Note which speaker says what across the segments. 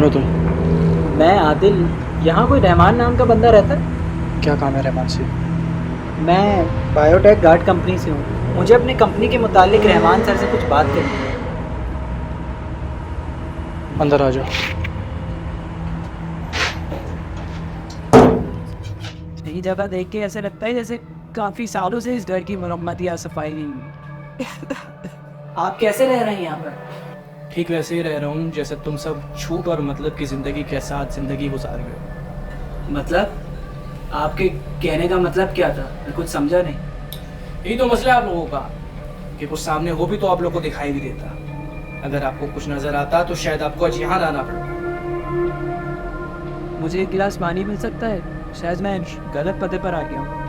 Speaker 1: कौन हो तुम?
Speaker 2: मैं आदिल। यहाँ कोई रहमान नाम का बंदा रहता है?
Speaker 1: क्या काम है रहमान से?
Speaker 2: मैं बायोटेक गार्ड कंपनी से हूँ। मुझे अपनी कंपनी के मुतालिक रहमान सर से कुछ बात करनी है।
Speaker 1: अंदर आ जाओ।
Speaker 3: यही जगह देख के ऐसे लगता है जैसे काफी सालों से इस घर की मरम्मत या सफाई नहीं हुई।
Speaker 2: आप कैसे रह रहे हैं यहाँ पर?
Speaker 1: ठीक वैसे ही रह रहा हूँ जैसे तुम सब छूट और मतलब की ज़िंदगी के साथ ज़िंदगी गुजार गए हो।
Speaker 2: मतलब आपके कहने का मतलब क्या था? मैं कुछ समझा नहीं।
Speaker 1: यही तो मसला है आप लोगों का कि कुछ सामने हो भी तो आप लोगों को दिखाई भी देता। अगर आपको कुछ नज़र आता तो शायद आपको आज यहाँ आना पड़ता।
Speaker 3: मुझे एक गिलास पानी मिल सकता है? शायद मैं गलत पते पर आ गया हूँ।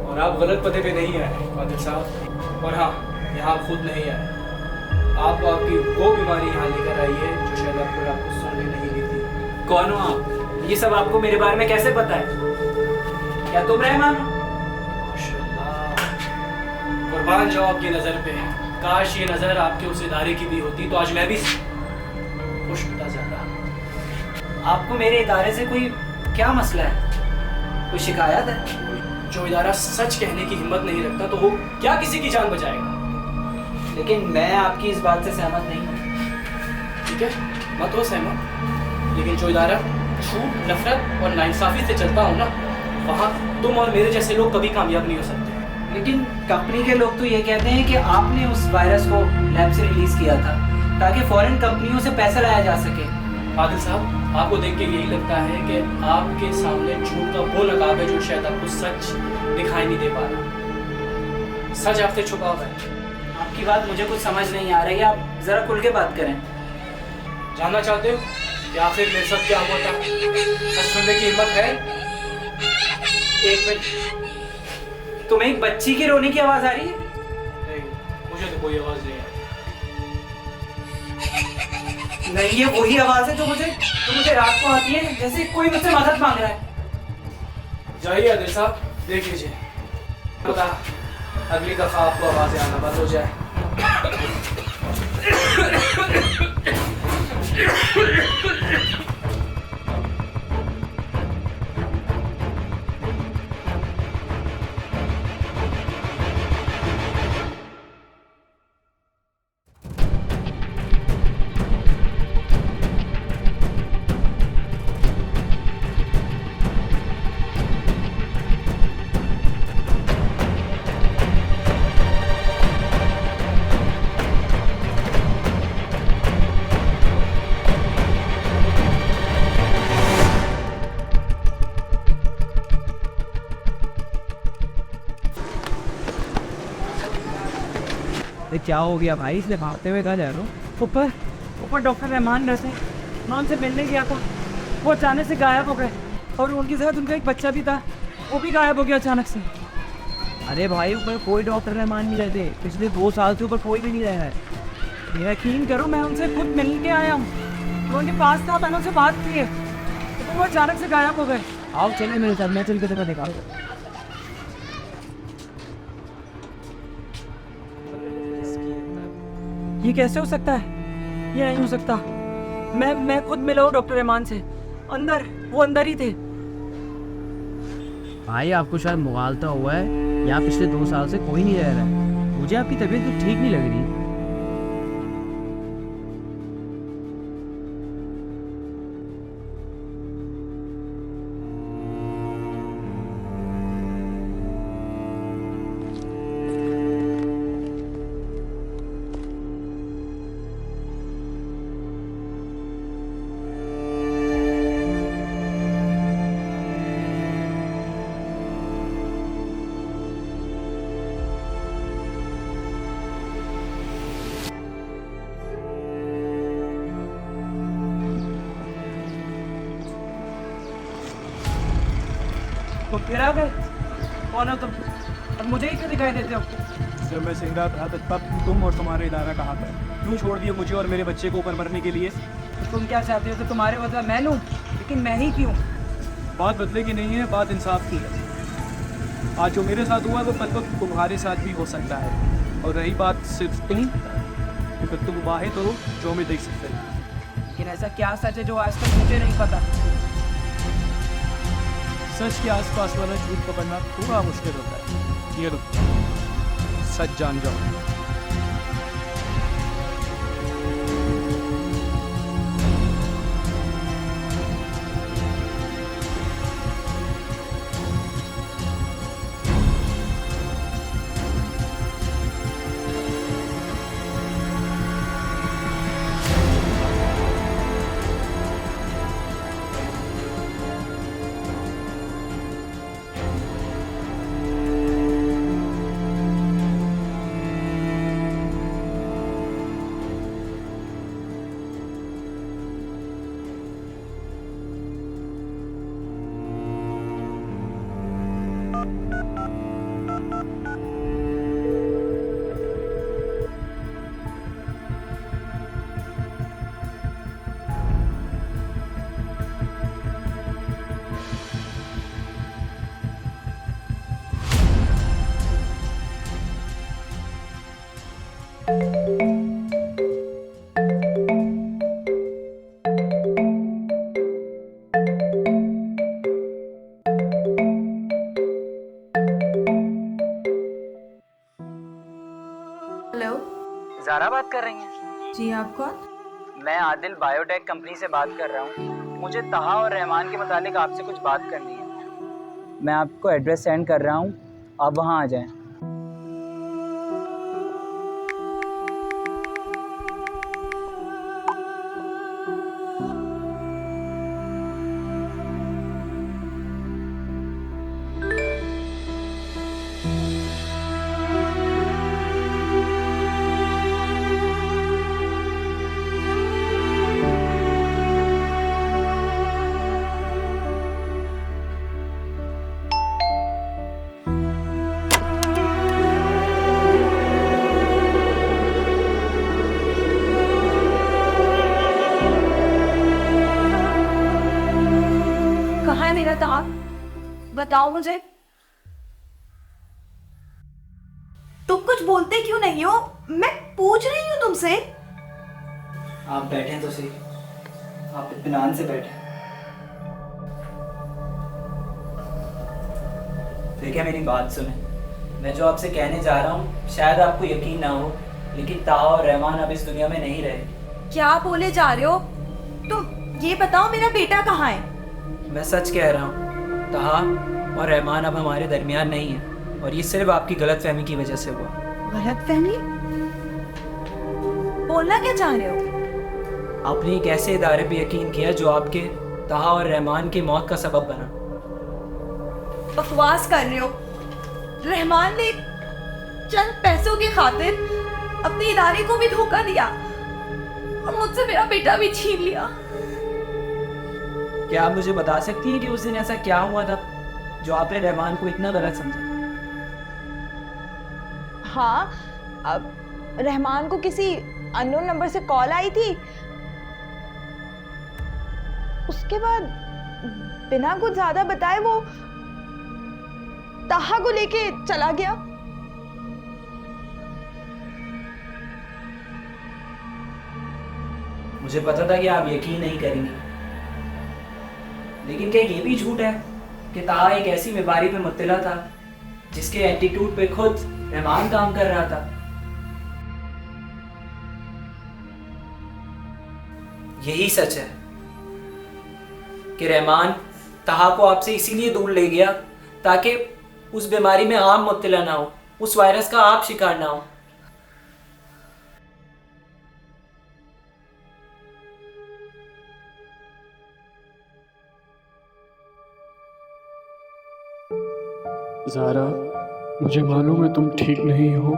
Speaker 1: और आप गलत पते पे नहीं आए आदिल साहब। और हाँ, यहाँ आप खुद नहीं आए। आपको आपकी वो बीमारी यहाँ लेकर आई है जो शायद आपको सुनने नहीं दी थी।
Speaker 2: कौन हो आप? ये सब आपको मेरे बारे में कैसे पता है? क्या तुम रहमान हो?
Speaker 1: माशाल्लाह, कुर्बान जाओ आपकी नज़र पे। काश ये नज़र आपके उस इदारे की भी होती तो आज मैं भी खुश होता ज़्यादा।
Speaker 2: आपको मेरे इदारे से कोई क्या मसला है? कोई शिकायत है?
Speaker 1: जो इदारा सच कहने की हिम्मत नहीं रखता तो वो क्या किसी की जान बचाएगा?
Speaker 2: लेकिन मैं आपकी इस बात से सहमत नहीं हूँ।
Speaker 1: ठीक है, मत हो सहमत, लेकिन जो इदारा झूठ, नफरत और नाइंसाफी से चलता हो ना, वहाँ तुम और मेरे जैसे लोग कभी कामयाब नहीं हो सकते।
Speaker 2: लेकिन कंपनी के लोग तो ये कहते हैं कि आपने उस वायरस को लैब से रिलीज किया था ताकि फॉरेन कंपनियों से पैसा लाया जा सके।
Speaker 1: आदिल साहब, आपको देख के यही लगता है कि आपके सामने झूठ का वो नकाब है जो शायद आपको सच दिखाई नहीं दे पा रहा। सच आपसे छुपा हुआ है।
Speaker 2: आपकी बात मुझे कुछ समझ नहीं आ रही है, आप जरा खुल के बात करें।
Speaker 1: जानना चाहते हो कि आखिर मेरे साथ क्या हुआ था? सच सुनने की हिम्मत है?
Speaker 2: एक मिनट, तुम्हें एक बच्ची की रोने की आवाज आ रही है?
Speaker 1: नहीं, मुझे तो कोई आवाज नहीं आई।
Speaker 2: नहीं, ये वही आवाज है जो मुझे रात को आती है, जैसे कोई मुझसे मदद मांग रहा है।
Speaker 1: जाइए आदिल साहब, देख लीजिए, पता अगली दफा आपको आवाजें आना बंद हो जाए।
Speaker 3: ये क्या हो गया भाई? इसलिए भागते हुए कहाँ जा रहे हो? ऊपर डॉक्टर रहमान रहमान से मिलने गया था, वो अचानक से गायब हो गए और उनके साथ उनका एक बच्चा भी था, वो भी गायब हो गया अचानक से। अरे भाई, ऊपर कोई डॉक्टर रहमान नहीं रहते, पिछले 2 साल से ऊपर कोई भी नहीं रह रहा है। यकीन करो, मैं उनसे खुद मिल के आया हूँ, तो उनके पास था, मैंने उनसे बात की है, तो वो अचानक से गायब हो गए। आओ चले मेरे साथ, मैं चल के तेरा दिखा। ये कैसे हो सकता है? ये नहीं हो सकता। मैं खुद मिला हूँ डॉक्टर रहमान से, वो अंदर ही थे। भाई, आपको शायद मुगालता हुआ है, यहाँ पिछले 2 साल से कोई नहीं रह रहा है। मुझे आपकी तबीयत तो ठीक नहीं लग रही। तो फिर आ गए? कौन हो तुम? और मुझे ही क्यों दिखाई देते हो?
Speaker 4: जब मैं जिंदा था तब तुम और तुम्हारे इदारा कहाँ था? क्यों छोड़ दिए मुझे और मेरे बच्चे को ऊपर मरने के लिए?
Speaker 3: तो तुम क्या चाहते हो? तो तुम्हारे बदला मैं लूँ, लेकिन मैं ही क्यों?
Speaker 4: बात बदले की नहीं है, बात इंसाफ की है। आज जो मेरे साथ हुआ है वो कल को तुम्हारे साथ भी हो सकता है। और रही बात सिर्फ तुम, तो तुम वाहे तो जो हमें देख सकते हैं।
Speaker 3: लेकिन ऐसा क्या सच है जो आज तक मुझे नहीं पता?
Speaker 4: सच के आसपास वाला झूठ पकड़ना थोड़ा मुश्किल होता है। ये लो, सच जान जाओ।
Speaker 5: हेलो।
Speaker 2: ज़ारा बात कर रही हैं?
Speaker 5: जी, आप कौन?
Speaker 2: मैं आदिल बायोटेक कंपनी से बात कर रहा हूँ। मुझे तहा और रहमान के मुतालिक आपसे कुछ बात करनी है। मैं आपको एड्रेस सेंड कर रहा हूँ, आप वहाँ आ जाएं।
Speaker 5: कहाँ है मेरा ताक? बताओ मुझे। तुम कुछ बोलते क्यों नहीं हो? मैं पूछ रही हूँ तुमसे।
Speaker 2: आप बैठें तो सही, आप इत्मीनान से बैठें। देखिए मेरी बात सुने, मैं जो आपसे कहने जा रहा हूँ शायद आपको यकीन ना हो, लेकिन ताहा और रहमान अब इस दुनिया में नहीं रहे।
Speaker 5: क्या बोले जा रहे हो? तुम ये बताओ मेरा बेटा कहाँ है?
Speaker 2: मैं सच कह रहा हूँ, ताहा और रहमान अब हमारे दरमियान नहीं है, और ये सिर्फ आपकी गलतफहमी की वजह से हुआ।
Speaker 5: गलतफहमी? बोलना क्या चाह रहे हो?
Speaker 2: आपने एक ऐसे इदारे पे यकीन किया जो आपके ताहा और रहमान की मौत का सबब बना।
Speaker 5: बकवास कर रहे हो। रहमान ने चंद पैसों की खातिर अपने इदारे को भी धोखा दिया और मुझसे मेरा बेटा भी छीन लिया।
Speaker 2: क्या आप मुझे बता सकती हैं कि उस दिन ऐसा क्या हुआ था जो आपने रहमान को इतना गलत समझा?
Speaker 6: हाँ, अब रहमान को किसी अननोन नंबर से कॉल आई थी। उसके बाद बिना कुछ ज्यादा बताए वो ताहा को लेके चला गया।
Speaker 2: मुझे पता था कि आप यकीन नहीं करेंगे, लेकिन क्या ये भी झूठ है कि ताहा एक ऐसी बीमारी पे मुब्तला था जिसके एंटीट्यूड पे खुद रहमान काम कर रहा था? यही सच है कि रहमान ताहा को आपसे इसीलिए दूर ले गया ताकि उस बीमारी में आप मुब्तला ना हो, उस वायरस का आप शिकार ना हो।
Speaker 4: ज़ारा, मुझे मालूम है तुम ठीक नहीं हो।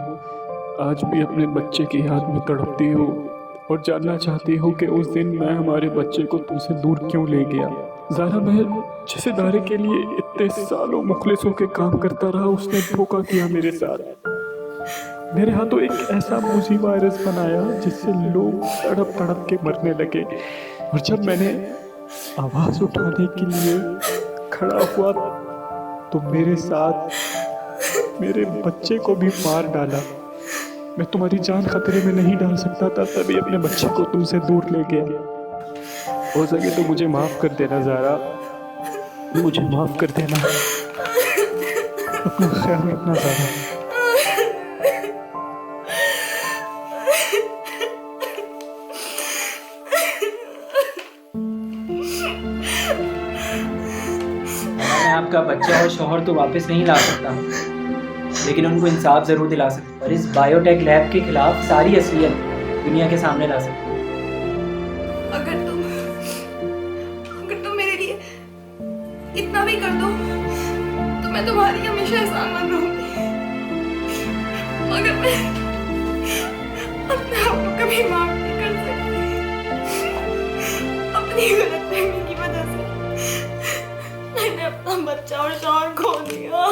Speaker 4: आज भी अपने बच्चे की याद में तड़पती हो और जानना चाहती हो कि उस दिन मैं हमारे बच्चे को तुमसे दूर क्यों ले गया। ज़ारा, मैं जिस इदारे के लिए इतने सालों मुखलिस होकर काम करता रहा, उसने धोखा किया मेरे साथ। मेरे हाथों एक ऐसा मुजी वायरस बनाया जिससे लोग तड़प तड़प के मरने लगे, और जब मैंने आवाज़ उठाने के लिए खड़ा हुआ तो मेरे साथ मेरे बच्चे को भी मार डाला। मैं तुम्हारी जान खतरे में नहीं डाल सकता था, तभी अपने बच्चे को तुमसे दूर ले गया। हो सके तो मुझे माफ कर देना ज़ारा, मुझे माफ कर देना। अपना ख्याल रखना ज़ारा।
Speaker 2: मैं आपका बच्चा और शौहर तो वापस नहीं ला सकता, लेकिन उनको इंसाफ ज़रूर दिला सकता हूँ और इस बायोटेक लैब के खिलाफ सारी असलियत दुनिया के सामने ला सकता हूँ।
Speaker 5: अगर तुम मेरे लिए इतना भी कर दो तो मैं तुम्हारी हमेशा एहसानमंद रहूंगी। मगर मैं अपने आप को कभी माफ नहीं कर सकती। अपनी गलतफहमी की वजह से मैंने अपना बच्चा और शौहर खो दिया।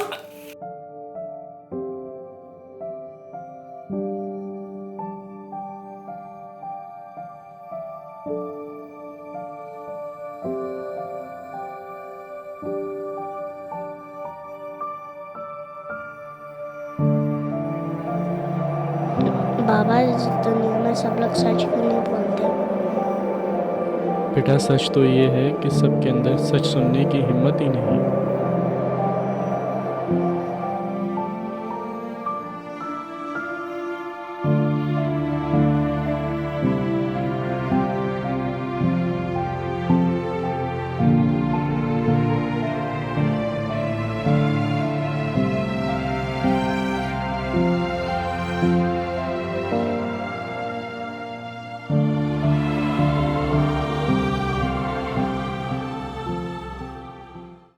Speaker 7: बाबा, इस दुनिया में सब लोग सच क्यों नहीं बोलते?
Speaker 4: बेटा, सच तो ये है कि सबके अंदर सच सुनने की हिम्मत ही नहीं।